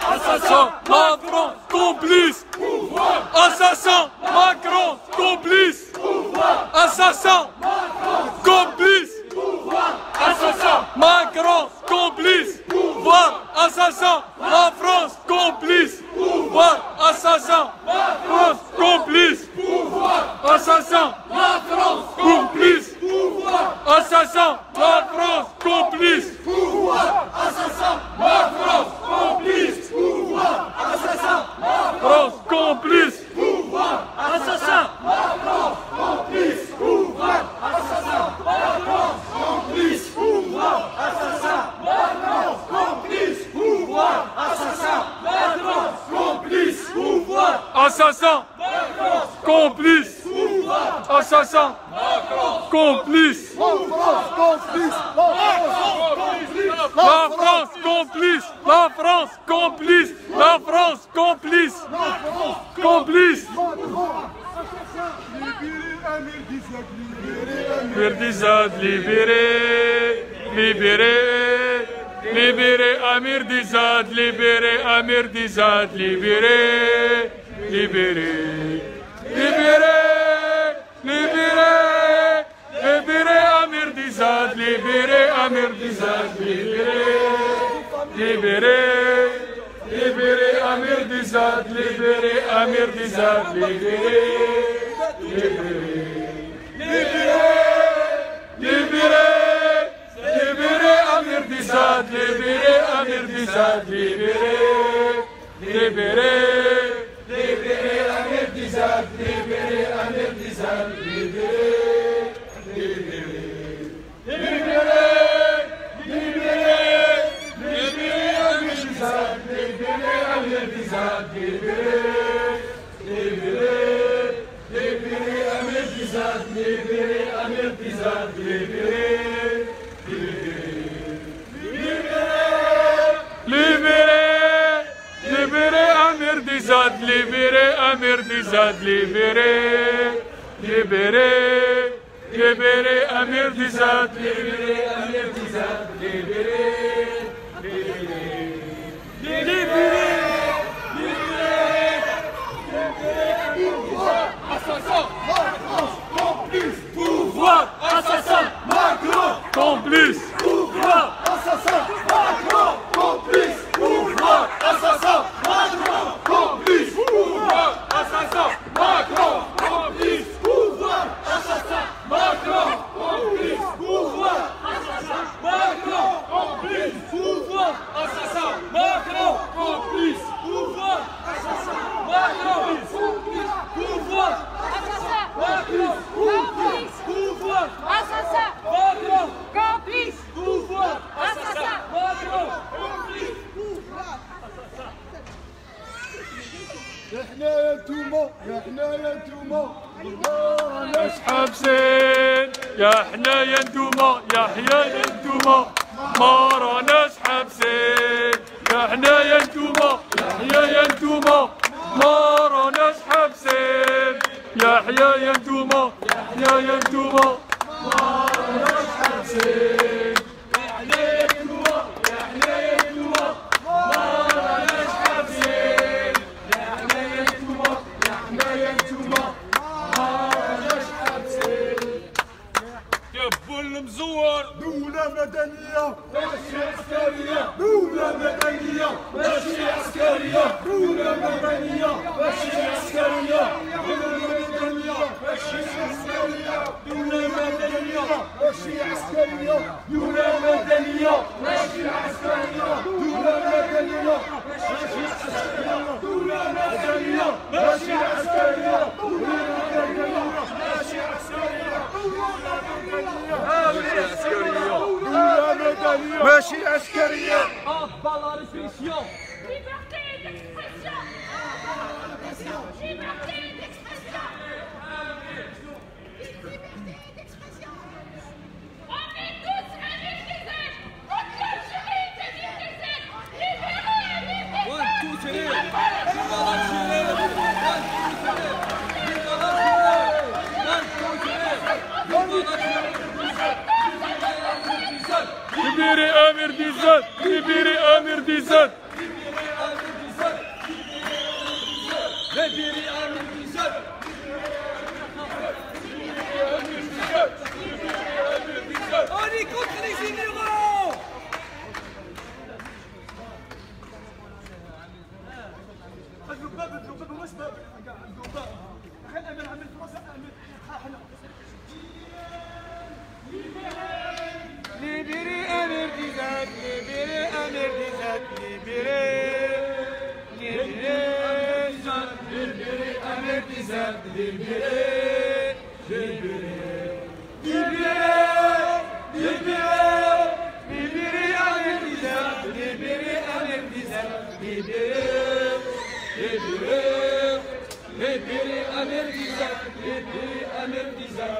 Assassin, la France, complice. Assassin, Macron, complice. Assassin, complice. Assassin, Macron, complice. Assassin, la France, complice. Assassin, la France, complice. Assassin, la France, complice. Assassin, la France, complice. Assassin, la France, complice. Assassin, la France, complice. Assassin, la France, complice. Assassin, la France, complice. Assassin, la France, complice. Assassin, la France, complice. Assassin, la France, complice. Assassin, la France, complice. La France complice. La France complice. La France complice. Complice. Mirdizad libéré. Libéré. Libéré Amir Dizad. Libéré Amir Dizad. Libéré. Libéré. Libéré. Libéré. Libéré Amir Dizad. Libéré Amir Dizad. Libéré. Libéré. Libéré Amir Dizad. Libéré Amir Dizad. Libéré. Libéré. Libéré. Libéré. Libéré Amir Dizad. Libéré Amir Dizad. Libéré. Libéré. Libéré Amir Dizad. Libéré Amir Dizad. Libéré. Libéré Amir Dizad, libéré, libéré, libéré Amir Dizad, libéré Amir Dizad, libéré, libéré, libéré, libéré, assassin, Macron, complice, pouvoir, assassin, Macron, complice, pouvoir, assassin, Macron, complice, pouvoir, assassin, Macron, complice, pouvoir, assassin, Macron, complice, pouvoir, assassin, Macron, complice, pouvoir, assassin, Macron, complice, pouvoir, assassin, Macron, complice, pouvoir, assassin, Macron, complice, pouvoir, assassin, Macron, complice, pouvoir, assassin, Macron, complice, pouvoir, assassin, Macron, complice, pouvoir. يا حنايا نتوما يا حنايا نتوما ناس حابسين يا حنايا نتوما يا حيايا نتوما ما راناش حابسين يا حنايا نتوما يا حيايا نتوما ما راناش حابسين يا حيايا انتوما يا حيايا انتوما ما راناش حابسين يا حيايا انتوما يا حيايا انتوما ما راناش حابسين يا حيايا انتوما يا حيايا انتوما ما راناش حابسين كبوا المزور دولة مدنية ماشي عسكرية دولة مدنية ماشي عسكرية دولة مدنية ماشي عسكرية دولة مدنية ماشي عسكرية دولة مدنية ماشي عسكرية دولة مدنية ماشي عسكرية دولة مدنية ماشي عسكرية دولة مدنية ماشي عسكرية دولة مدنية ماشي عسكرية ماشي عسكرية أفضل ريبريسيون Liberté d'expression. Liberté d'expression. Liberté d'expression. On est tous avec les aides. Toute l'Algérie est avec les aides. Libérez, libérez Amir Dizat, libérez Amir Dizat. Libérez Amir Dizat. On est contre les généraux! Libérez Amir Dizat, libérez Amir Dizat, libérez Amir Dizat, libérez, libérez Amir Dizat, libérez Amir Dizat, libérez Amir Dizat, libérez Amir Dizat,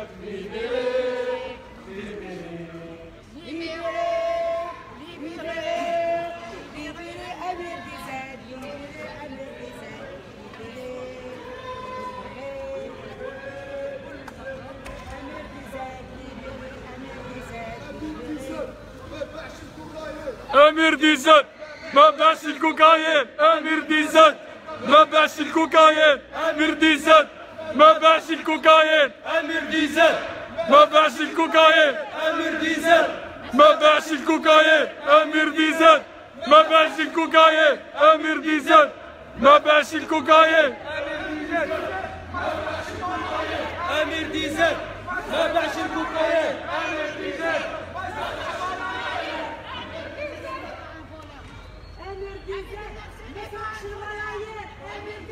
Amir Dizat, ما باعش الكوكايين. Amir Dizat, ما باعش الكوكايين. Amir Dizat, ما باعش الكوكايين. Amir Dizat, ما باعش الكوكايين. Amir Dizat, ما باعش الكوكايين. Amir Dizat, ما باعش الكوكايين. Amir Dizat, ما باعش الكوكايين. Amir Dizat, ما باعش الكوكايين.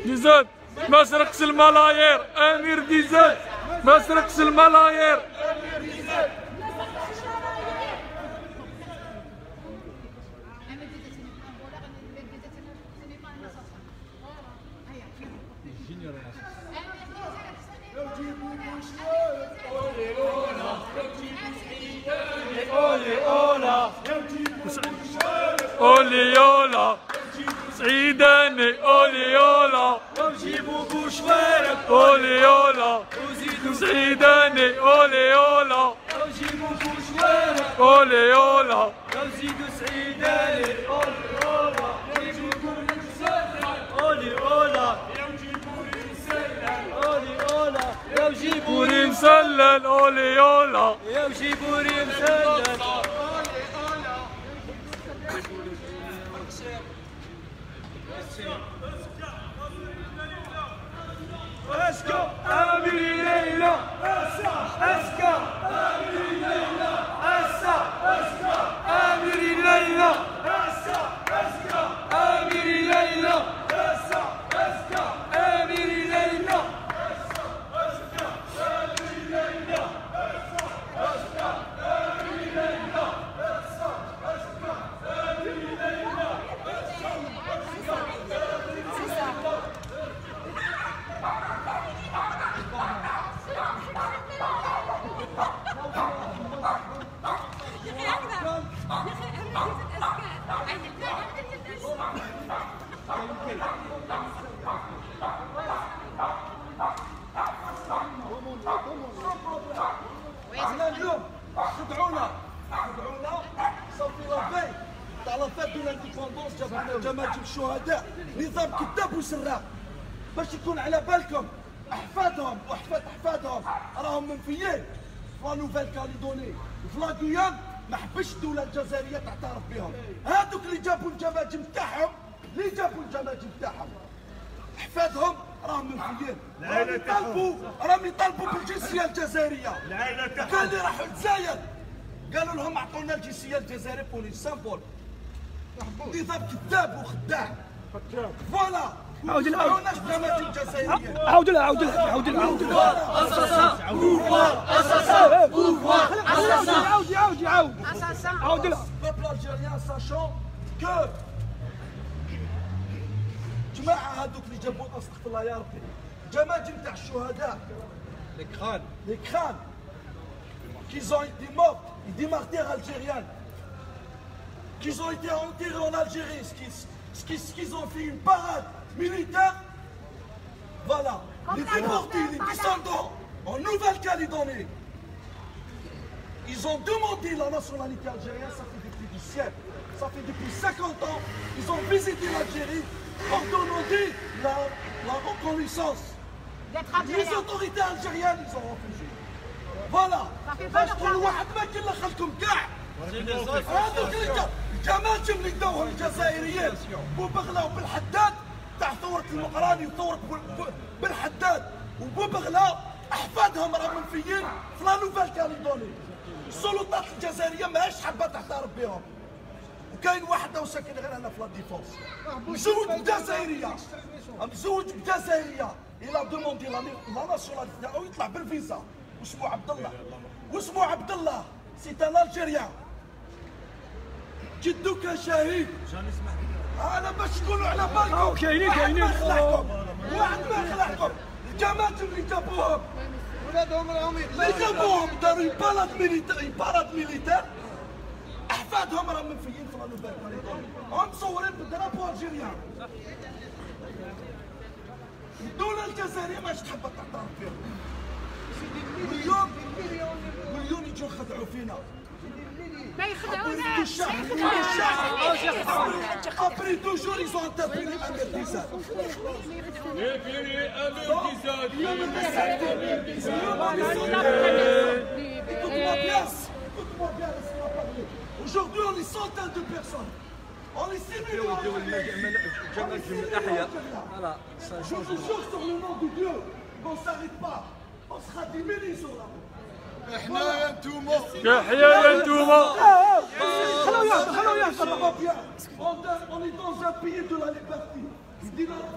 ديزات ما سرقش الملايير. امير ديزات ما سرقش الملايير. اولي يولا سعيداني اولي يولا جيبوا بوشوارك اولي يولا سعيداني اولي يولا جيبوا بوشوارك اولي يولا زيدوا سعيداني اولي اولا يا جيبوا بوري مسلل اولي يولا يا جيبوا مسلل اسكا امير ليلى اسكا امير ليلى اسكا امير ليلى اسكا امير ليلى اسكا امير ليلى ديفونس جماعه الشهداء نظام كذاب وسراق باش يكون على بالكم احفادهم واحفاد احفادهم راهم منفيين في لا نوفيل كاليدوني في لا غيان ما حبش الدوله الجزائريه تعترف بهم هذوك اللي جابوا الجماجم تاعهم احفادهم راهم منفيين راهم يطالبوا بالجنسيه الجزائريه كان اللي راحوا للجزائر قالوا لهم اعطونا الجنسيه الجزائريه بوليس سامبول نظام كذاب وخداع فوالا عاود لها عاود لها عاود لها البوبل الجيريان ساشون كو جماعه هذوك اللي جابوا استغفر الله يا ربي جماجم تاع الشهداء لي كران qu'ils ont été morts des martyrs algériens qu'ils ont été enterrés en Algérie ce qu'ils ont fait une parade militaire voilà les déportés les descendants en Nouvelle-Calédonie ils ont demandé la nationalité algérienne ça fait depuis des siècles ça fait depuis 50 ans ils ont visité l'Algérie pour demander la reconnaissance les autorités algériennes ils ont refusé فوالا باش كل واحد ما كاين لا خلكم كاع هذوك الجماجم اللي داوهم الجزائريين بوبغلا وبالحداد تاع ثورة المقراني وثورة بالحداد وبوبغلا احفادهم راهم منفيين في لا نوفيل كاليدوني السلطات الجزائريه ماهيش حابه تعترف بهم وكاين واحد ساكن غير هنا في لا ديفونس مزوج بجزائريه الى دوموندي لا ناسيوناليتي تاعو يطلع بالفيزا واسمو عبد الله سي ان الجيريان جدو كان شهيد انا باش تقولوا على بالكم كاينين واحد ما خلعكم الجماعه اللي جابوهم ولادهم راهم داروا باراد ميليتير احفادهم راهم منفيين في لا نوفيل كاليدوني هم مصورين بالدرابو الجيريان الدوله الجزائريه ماش تحب تعترف بهم واليوم يجوا يخدعوا فينا ما يخدعوناش ابري توجور يزون انتربيلي امير ديزاد Aujourd'hui, on est centaines de personnes. On est 6 millions. Je vous jure sur le nom de Dieu qu'on ne s'arrête pas. On sera des millions là. يحيى انتوما On est dans un pays de la liberté.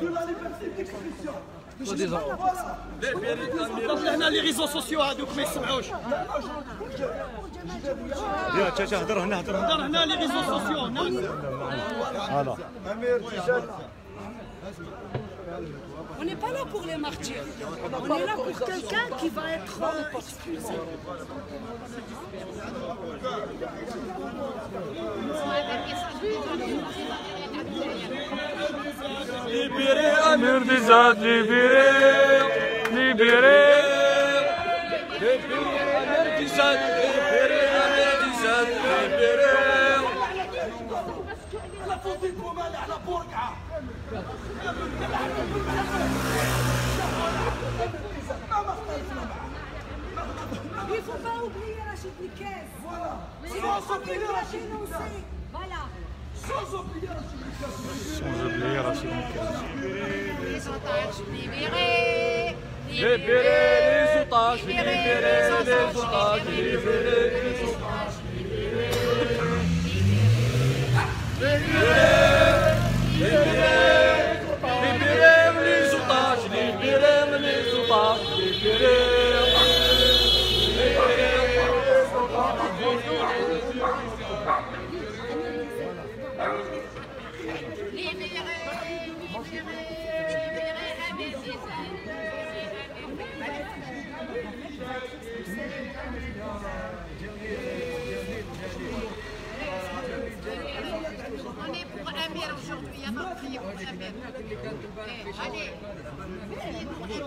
De la liberté d'expression. هنا لي ريزو سوسيو هذوك ما يسمعوش هضر هنا لي ريزو سوسيو هنا On n'est pas là pour les martyrs, on est là pour quelqu'un qui va être expulsé. Libéré Amir Dizad, libéré Amir Dizad, libéré Il ne faut pas oublier Rachid Nikez. Voilà. C'est la famille qui l'a dénoncé. Voilà. Sans oublier Rachid Les otages libérés. Libérez les otages, libérez les otages, libérez les otages, On est pour Amir aujourd'hui, il y a pas de prier pour Amir. Allez, priez pour Amir.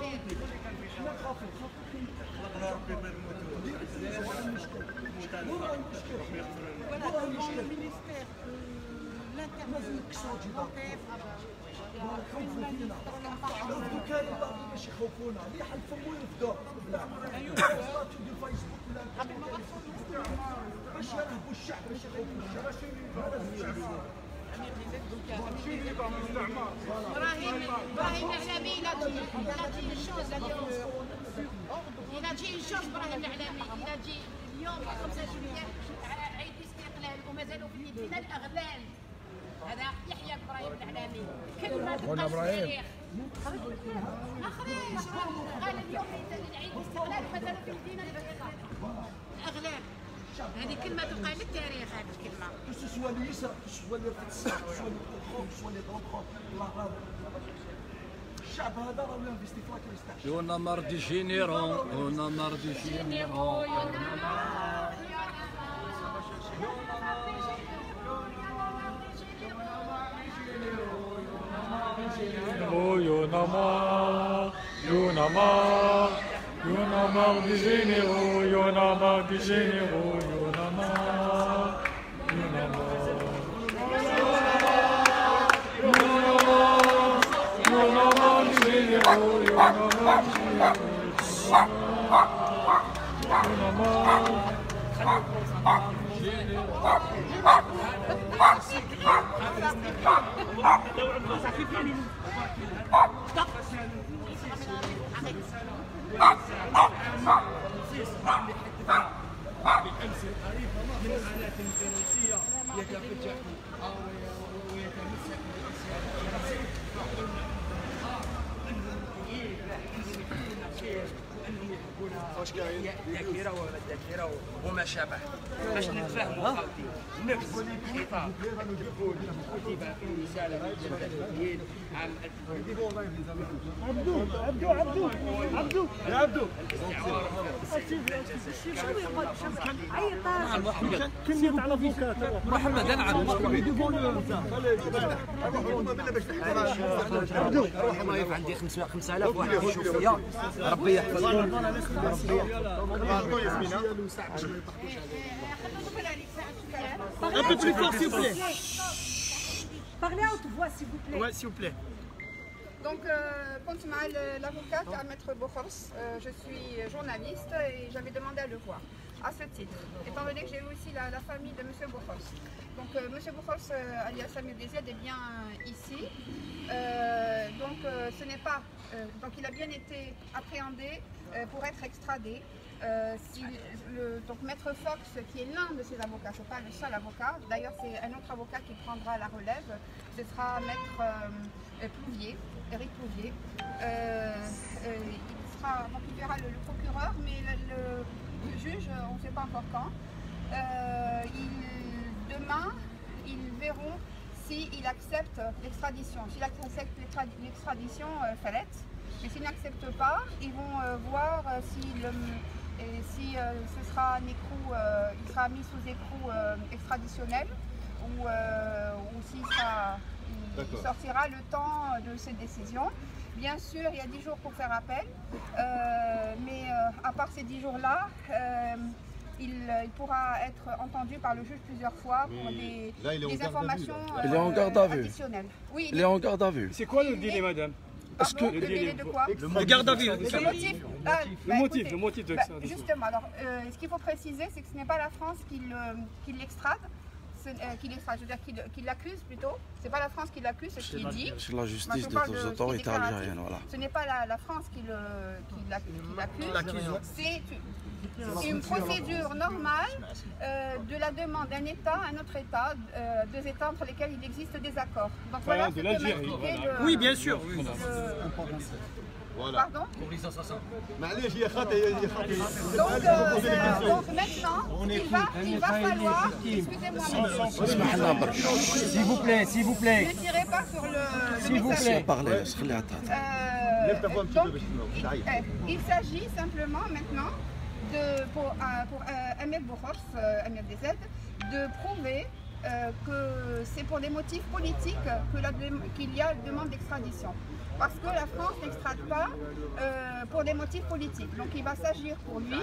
Voilà, devant le ministère de لازم نكسروا جدار يخوفوا فينا عرفتوا كاين باقي باش يخوفونا اللي يحلفوا ويرفدوا لا ستاتيو دي فيسبوك ولا باش يرهبوا الشعب باش يخوفوا الشعب ابراهيم الاعلامي il a dit une chose ابراهيم الاعلامي il a dit اليوم 5 جويلية عيد الاستقلال ومازالوا في يدينا الاغلال هذا يحيى ابراهيم الاعلامي كلمه تبقى في التاريخ اخرج قال اليوم عيد الاستقلال ومازالوا في يدينا الاغلال هذه كلمه تبقى للتاريخ هذه الكلمه سواء اللي يسرق سواء اللي يرفد الساعه سواء اللي يقتل خوك سواء اللي يضرب خوك الله غالب الشعب هذا راه ولا في استفراك ما يستحش On a marre des généraux, on a marre des généraux. Oh, y'en a marre, y'en a marre, y'en a marre des généraux, y'en a marre des généraux, y'en a marre, y'en a marre. Y'en a marre des généraux, y'en a marre des généraux. Y'en a marre. الذاكره والذاكره وما شابه باش نتفاهموا خاوتي نفس الخطاب كتب في رساله الجمهوريه عام 2000 كلمة على افوكات محمد انا عارف روح نايف عندي 5000 واحد يشوف فيا ربي يحفظكم Un peu plus fort s'il vous plaît. Parlez à haute voix s'il vous plaît. Ouais, s'il vous plaît. Donc, كنت مع l'avocate à Maître Bokhors. Je suis journaliste et j'avais demandé à le voir à ce titre, étant donné que j'ai eu aussi la famille de M. Bokhors. Donc, M. Bokhors, alias Amir Dezed, est bien ici. Ce n'est pas. Donc, il a bien été appréhendé pour être extradé. Donc Maître Fox, qui est l'un de ses avocats, ce n'est pas le seul avocat, d'ailleurs c'est un autre avocat qui prendra la relève, ce sera Maître Plouvier, Éric Plouvier. Il verra le procureur, mais le juge, on ne sait pas encore quand. Demain, ils verront s'il accepte l'extradition. S'il accepte l'extradition, Falette. Mais s'ils n'acceptent pas, ils vont voir si ce sera un écrou, il sera mis sous écrou extraditionnel ou s'il sortira le temps de cette décision. Bien sûr, il y a 10 jours pour faire appel, mais à part ces 10 jours-là, il pourra être entendu par le juge plusieurs fois pour des informations additionnelles. Oui, Il est en garde à vue. C'est quoi le délai, madame? Est-ce que le délai de quoi? Le garde à vue. Le motif de ça. Justement, alors, ce qu'il faut préciser, c'est que ce n'est pas la France qui l'extrade, je veux dire qui l'accuse plutôt. C'est pas la France qui l'accuse, c'est ce qu'il dit. C'est la justice des autorités algériennes, voilà. Ce n'est pas la France qui l'accuse, c'est une procédure normale de la demande d'un État à un autre État, deux États entre lesquels il existe des accords. Donc voilà ce que m'expliquait le... Oui, bien sûr. Pardon? Pour les assassins. Donc maintenant, il va falloir, excusez-moi, s'il vous plaît, s'il vous plaît. Ne tirez pas sur le s'il vous plaît. Donc, il s'agit simplement maintenant pour Ahmed Bokhors, Amir Dezed, de prouver que c'est pour des motifs politiques qu'il y a demande d'extradition. Parce que la France n'extrade pas pour des motifs politiques. Donc il va s'agir pour lui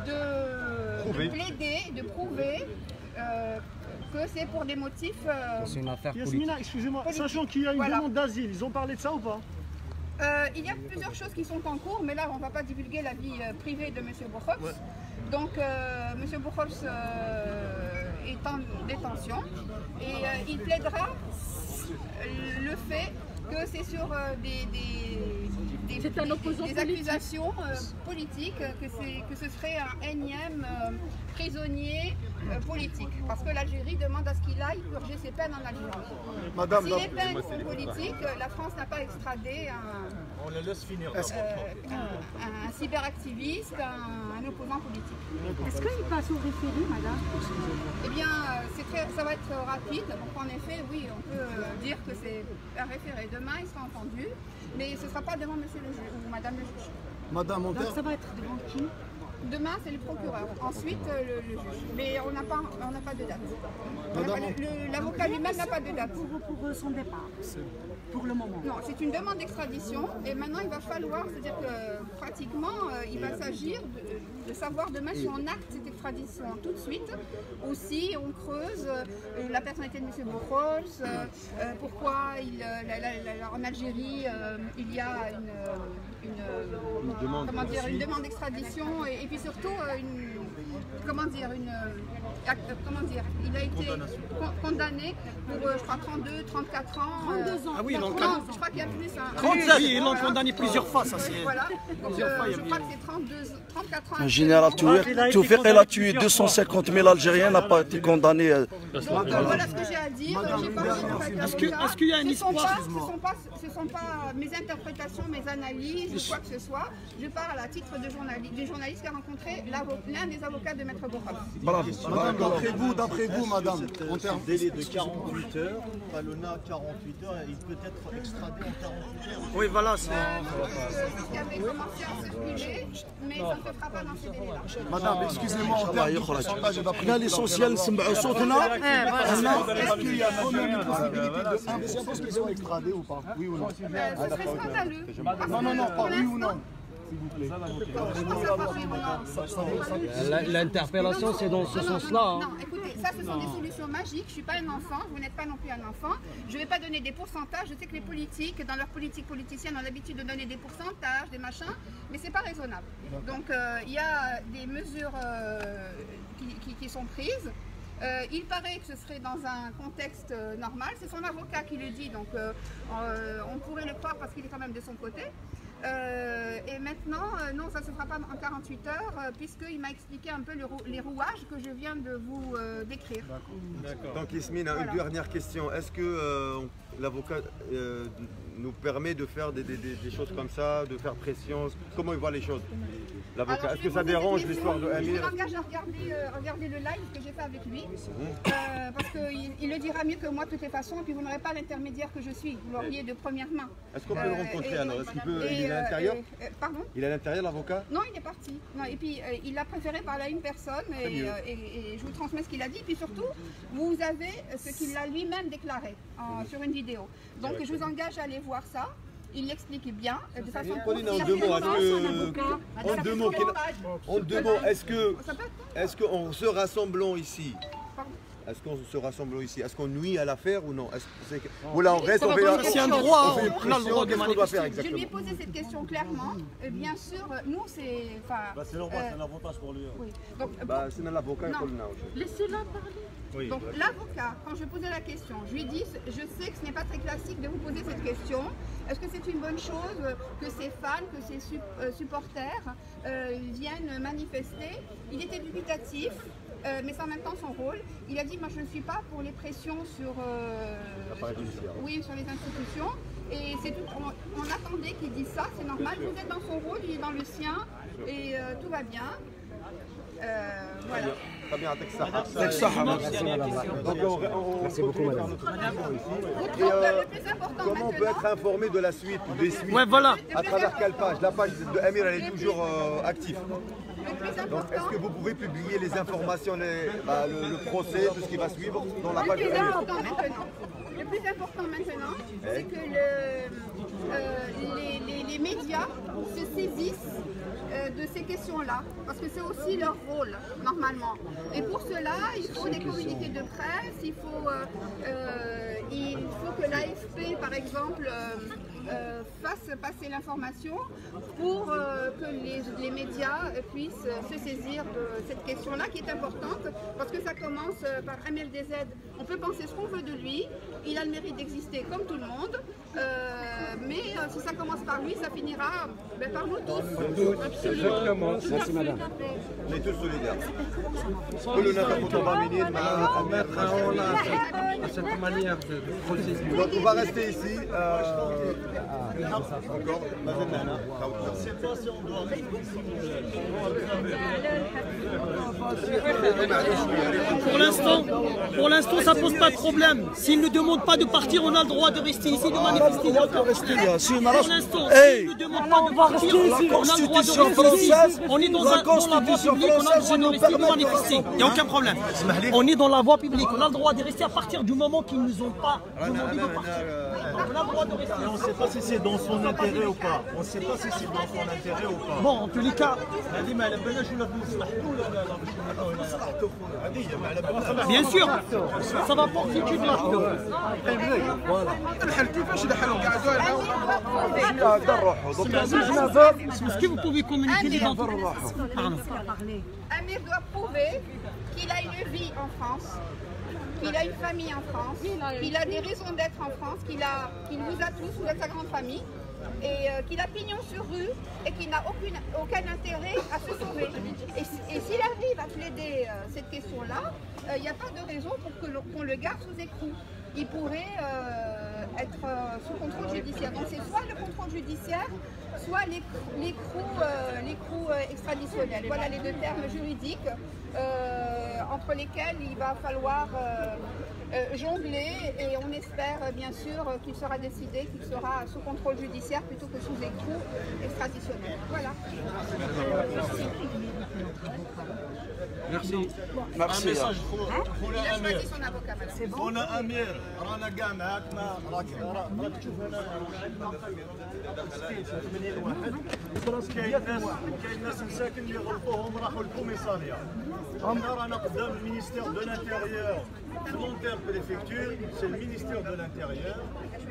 de plaider, de prouver que c'est pour des motifs... C'est une affaire politique. Yasmina, excusez-moi, sachant qu'il y a une demande d'asile, ils ont parlé de ça ou pas? Il y a plusieurs choses qui sont en cours, mais là on ne va pas divulguer la vie privée de M. Boukhobs. Ouais. Donc M. Boukhobs est en détention et il plaidera le fait que c'est sur des accusations politiques, que ce serait un énième prisonnier politique. Parce que l'Algérie demande à ce qu'il aille purger ses peines en Algérie. Si les peines sont politiques, la France n'a pas extradé un cyberactiviste, un opposant politique. Est-ce qu'il passe au référé, madame? Eh bien, ça va être rapide. Donc en effet, oui, on peut dire que c'est un référé. Demain, il sera entendu, mais ce ne sera pas devant monsieur le juge ou madame le juge. Madame, donc ça va être devant qui? Demain, c'est le procureur. Ensuite, le juge. Mais on n'a pas de date. L'avocat lui-même n'a pas de date. Pour son départ, pour le moment. Non, c'est une demande d'extradition. Et maintenant, il va falloir, c'est-à-dire que pratiquement, il va s'agir de savoir demain si on acte cette extradition tout de suite. Aussi, on creuse la personnalité de M. Boukhobs, pourquoi en Algérie, il y a une demande d'extradition et puis surtout il a été condamné pour je crois 32, 34 ans. 32 ans. Ah oui, non, je crois qu'il y a plus. 37, ils l'ont condamné plusieurs fois, ça c'est. Voilà. Donc, je crois que c'est 34 ans. Un général Toufiq, il a tué 250 000 Algériens, n'a pas été condamné. Voilà ce que j'ai à dire. Est-ce qu'il y a un espoir? Ce ne sont pas mes interprétations, mes analyses ou quoi que ce soit. Je parle à titre de journaliste qui a rencontré l'un des avocats de Maître Boukhobs. D'après vous, madame, en termes de délai de 48 heures, Palona 48 heures, il peut être extradé en 48 heures. Oui, voilà. C'est ce qui avait commencé à circuler, mais ça ne se fera pas dans ces délais-là. Madame, excusez-moi, en termes de pourcentage d'après l'essentiel, c'est est-ce qu'il y a quand même une possibilité de 1% qu'ils sont extradés ou pas? Oui ou non? Ce serait scandaleux. Non, pas oui ou non. S'il vous plaît. L'interpellation, c'est dans ce sens-là. Non, écoutez, ça, ce sont des solutions magiques. Je ne suis pas un enfant, vous n'êtes pas non plus un enfant. Je ne vais pas donner des pourcentages. Je sais que les politiques, dans leur politique politicienne, ont l'habitude de donner des pourcentages, des machins, mais ce n'est pas raisonnable. Donc, il y a des mesures qui sont prises. Il paraît que ce serait dans un contexte normal. C'est son avocat qui le dit, donc on pourrait le croire parce qu'il est quand même de son côté. Et maintenant, non, ça ne se fera pas en 48 heures, puisqu'il m'a expliqué un peu les rouages que je viens de vous décrire. Donc Yasmina, une dernière question. Est-ce que l'avocat nous permet de faire des choses comme ça, de faire pression? Comment il voit les choses, l'avocat? Est-ce que ça dérange l'histoire de Amir? Je vous engage à regarder le live que j'ai fait avec lui, parce qu'il le dira mieux que moi de toutes les façons, et puis vous n'aurez pas l'intermédiaire que je suis, vous l'auriez de première main. Est-ce qu'on peut le rencontrer alors? Est-ce qu'il peut, il est à l'intérieur? Pardon? Il est à l'intérieur, l'avocat? Non, il est parti. Non, et puis il a préféré parler à une personne, et je vous transmets ce qu'il a dit, et puis surtout, vous avez ce qu'il a lui-même déclaré sur une vidéo. Donc je vous engage à aller voir ça. Il l'explique bien, de façon Pauline, en deux mots, est-ce qu'en se rassemblant ici, est-ce qu'on nuit à l'affaire ou non? Ou là on reste, on fait un droit, on fait une pression, qu'est-ce qu'on doit faire exactement? Je lui ai posé cette question clairement. Bien sûr, nous c'est... c'est normal, c'est un avantage pour lui. Oui. C'est un avocat pour nous. Laissez-la parler. Oui. Donc l'avocat, quand je posais la question, je lui ai dit, je sais que ce n'est pas très classique de vous poser cette question. Est-ce que c'est une bonne chose que ces fans, que ces supporters viennent manifester? Il était dubitatif. Mais c'est en même temps son rôle. Il a dit, moi je ne suis pas pour les pressions sur les institutions. Et c'est tout. On attendait qu'il dise ça, c'est normal. Vous êtes dans son rôle, il est dans le sien, et tout va bien. Voilà. Très bien, merci beaucoup, madame. Comment on peut être informé de la suite, des suites? Ouais, voilà. À travers quelle page? La page de Amir, elle est toujours active. Donc, est-ce que vous pouvez publier les informations, le procès, tout ce qui va suivre dans la page de Amir? Le plus important maintenant, c'est que les médias se saisissent de ces questions-là, parce que c'est aussi leur rôle, normalement. Et pour cela, il faut des communiqués de presse, il faut que l'AFP, par exemple, fasse passer l'information pour que les médias puissent se saisir de cette question-là qui est importante, parce que ça commence par Amir DZ. On peut penser ce qu'on veut de lui, il a le mérite d'exister comme tout le monde, mais si ça commence par lui, ça finira par nous tous. Exactement. Merci madame. On est tous solidaires. Cette manière de procéder. Donc on va rester ici. Encore. Pour l'instant, ça pose pas de problème. S'ils ne demandent pas de partir, on a le droit de rester ici, de manifester. Pour l'instant, s'ils ne demandent pas de partir, on a le droit de rester ici. On est dans la voie publique, on a le droit de rester, de manifester. Il n'y a aucun problème. On est dans la voie publique, on a le droit de rester à partir du moment qu'ils ne nous ont pas demandé de partir. On a le droit de rester. On ne sait pas si c'est dans son intérêt ou pas. On ne sait pas si c'est dans son intérêt ou pas. Bon, en tous les cas. Bien sûr, ça va pas constituer de la Est-ce que vous pouvez communiquer les enfants? Amir doit prouver qu'il a une vie en France, qu'il a une famille en France, qu'il a des raisons d'être en France, qu'il vous a tous, vous êtes sa grande famille, et qu'il a pignon sur rue et qu'il n'a aucun intérêt à se sauver. Et s'il arrive à plaider cette question-là, il n'y a pas de raison pour qu'on le garde sous écrou. Il pourrait être sous contrôle judiciaire. Donc c'est soit le contrôle judiciaire, soit l'écrou extraditionnel. Voilà les deux termes juridiques entre lesquels il va falloir jongler, et on espère bien sûr qu'il sera décidé qu'il sera sous contrôle judiciaire plutôt que sous écrou extraditionnel. Voilà. Merci. Merci. Il a choisi son avocat, madame. C'est bon. On a Amir, رانا كاع معاك راك تشوف هنا كاين ناس مساكن اللي غلطوهم راحوا للكوميساريا. رانا قدام المينيستير دو لانتيريور فلونتير بريفكتور، سي المينيستير دو لانتيريور.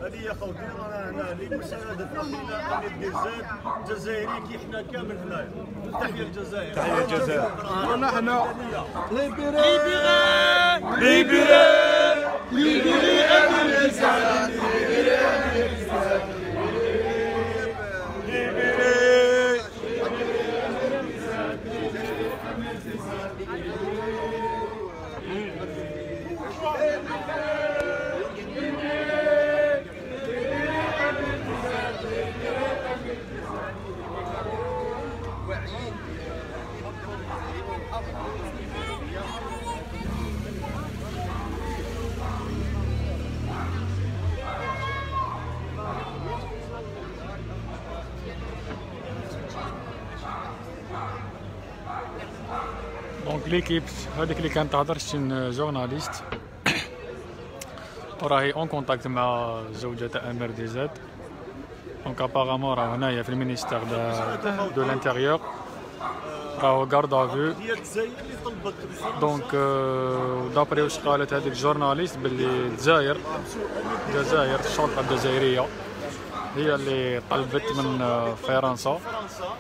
هذه يا خوتي رانا هنا لمساعدة أخينا أمير ديزاد جزائري كي حنا كامل هنايا. تحية الجزائر. تحية الجزائر. رانا حنا دونك ليكيب هذيك اللي كانت تهضر شي جورناليست وراهي اون كونتاكت مع زوجة امير ديزاد. دونك ابارامون راه هنايا في المينيستير دو لانتيريور راهو غارد افو. دونك دابري واش قالت هذيك الجورناليست باللي الجزائر الشرطة الجزائرية هي اللي طلبت من فرنسا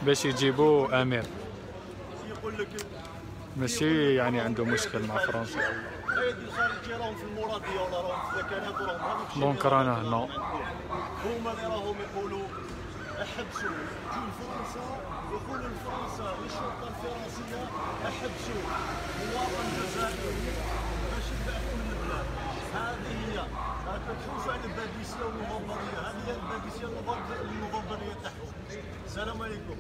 باش يجيبوا امير، ماشي يعني عنده مشكل مع فرنسا. دونك رانا هنا. هما اللي راهم يقولوا احبسوا جيو لفرنسا، يقولوا لفرنسا للشرطه الفرنسيه احبسوا مواطن جزائري باش يبعثوه للبلاد. هذه هي تشوفوا على الباديسيه والنوفمبريه، هذه هي الباديسيه النوفمبريه تاعهم. السلام عليكم.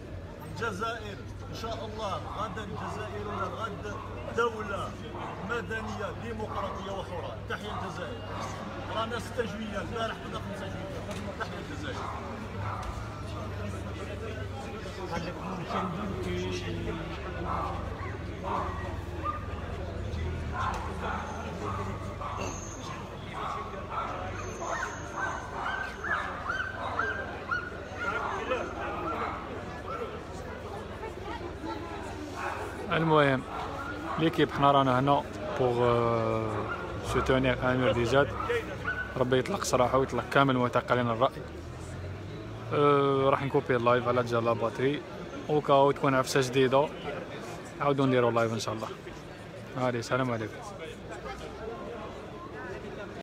الجزائر ان شاء الله غدا الجزائر ولا الغد دوله مدنيه ديمقراطيه وحره. تحيا الجزائر. رانا 6 جويلية البارح كنا 5 جويلية. تحيا الجزائر. المهم ليكيب حنا رانا هنا بوغ سوتونيغ امير ديزاد. ربي يطلق صراحه ويطلق كامل معتقلين الراي. راح نكوبي اللايف على جال لا باتري وكاو تكون عفسه جديده عاودو نديرو لايف ان شاء الله. هادي السلام عليكم.